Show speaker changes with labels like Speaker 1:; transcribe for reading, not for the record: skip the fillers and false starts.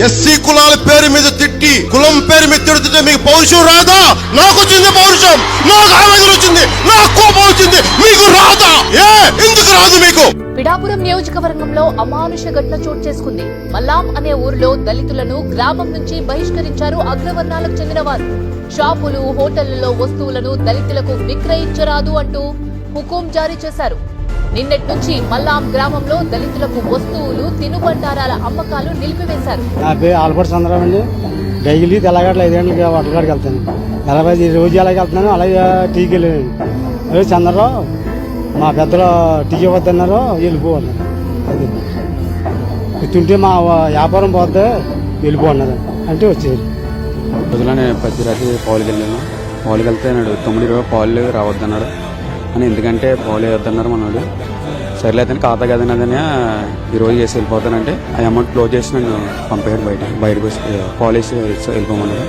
Speaker 1: SC కులాల పేరు మీద తిట్టి, కులం పేరు మీద తిడుతుంటే మీకు పౌరుషం రాదా? నాకు వచ్చింది పౌరుషం, నాకు ఆవేదన వచ్చింది, నాకు కోపం వచ్చింది, మీకు రాదా? ఎందుకు రాదు మీకు?
Speaker 2: పిఠాపురం నియోజకవర్గంలో అమానుష ఘటన చోటు చేసుకుంది. మల్లాం అనే ఊరిలో దళితులను గ్రామం నుంచి బహిష్కరించారు అగ్రవర్ణాలకు చెందిన వారు. షాపులు, హోటళ్లలో వస్తువులను దళితులకు విక్రయించరాదు అంటూ హుకుం జారీ చేశారు. నిన్నటి నుంచి మల్లాం గ్రామంలో దళితులకు వస్తువులు, తినుబండారాల అమ్మకాలు నిలిపివేశారు.
Speaker 3: నా పేరు ఆల్బర్ట్ చంద్రరావు అండి. డైలీ తెల్లగట్ల 5 గంటలకి వంటకాడికి వెళ్తాను. రోజు ఎలాగ వెళ్తున్నాను, అలాగే టీకి వెళ్ళాను. అదే చంద్రరావు మా పెద్దలు టీ ఇవ్వద్దన్నారు, వెళ్ళిపోన్నారు. అది తింటే మా వ్యాపారం పోతే వెళ్ళిపోన్నారు అంటే వచ్చారు.
Speaker 4: రోజులోనే ప్రతి రాత్రి పావులకి వెళ్ళాను. పావులకి వెళ్తే నాడు 9:20 పావులు రావద్దన్నాడు అని. ఎందుకంటే పావులు వేయొద్దన్నారు మనోడు. సర్లే అతను ఖాతా కదనదని ఈరోజు చేసి వెళ్ళిపోతానంటే ఆ అమౌంట్ క్లోజ్ చేసి నన్ను పంపేయాడు. బయటకు వచ్చి పాలు వేసి వెళ్ళిపోమన్నాడు.